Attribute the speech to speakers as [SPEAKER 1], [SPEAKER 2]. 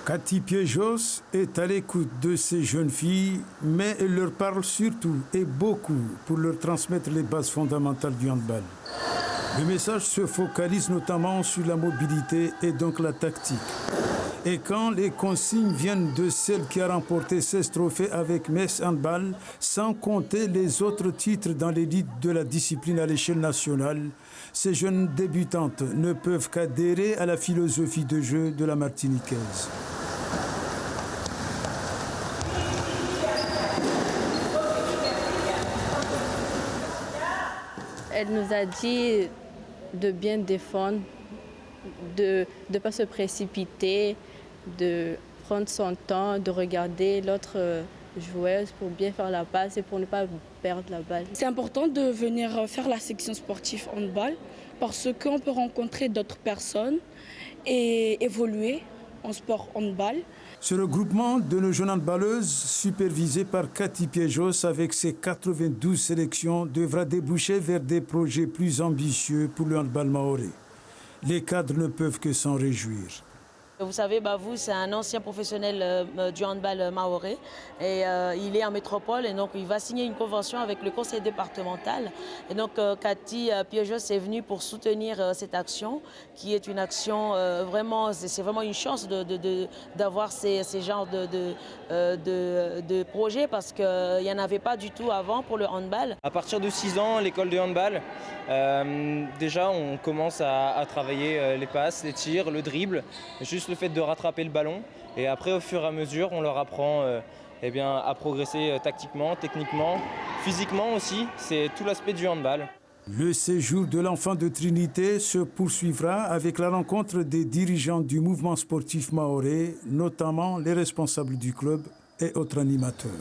[SPEAKER 1] Cathy Piejos est à l'écoute de ces jeunes filles, mais elle leur parle surtout et beaucoup pour leur transmettre les bases fondamentales du handball. Le message se focalise notamment sur la mobilité et donc la tactique. Et quand les consignes viennent de celle qui a remporté 16 trophées avec Metz Handball, sans compter les autres titres dans l'élite de la discipline à l'échelle nationale, ces jeunes débutantes ne peuvent qu'adhérer à la philosophie de jeu de la Martiniquaise.
[SPEAKER 2] Elle nous a dit de bien défendre, de ne pas se précipiter, de prendre son temps, de regarder l'autre joueuse pour bien faire la passe et pour ne pas perdre la balle.
[SPEAKER 3] C'est important de venir faire la section sportive handball parce qu'on peut rencontrer d'autres personnes et évoluer en sport handball.
[SPEAKER 1] Ce regroupement de nos jeunes handballeuses, supervisé par Cathy Piejos avec ses 92 sélections, devra déboucher vers des projets plus ambitieux pour le handball mahorais. Les cadres ne peuvent que s'en réjouir.
[SPEAKER 4] Vous savez, Bavou, c'est un ancien professionnel du handball mahorais et il est en métropole et donc il va signer une convention avec le conseil départemental. Et donc Cathy Piejos est venue pour soutenir cette action qui est une action vraiment, c'est vraiment une chance d'avoir ces genres de projets parce qu'il n'y en avait pas du tout avant pour le handball.
[SPEAKER 5] À partir de 6 ans, l'école de handball, déjà on commence à travailler les passes, les tirs, le dribble, juste le fait de rattraper le ballon. Et après, au fur et à mesure, on leur apprend à progresser tactiquement, techniquement, physiquement aussi. C'est tout l'aspect du handball.
[SPEAKER 1] Le séjour de l'enfant de Trinité se poursuivra avec la rencontre des dirigeants du mouvement sportif mahorais, notamment les responsables du club et autres animateurs.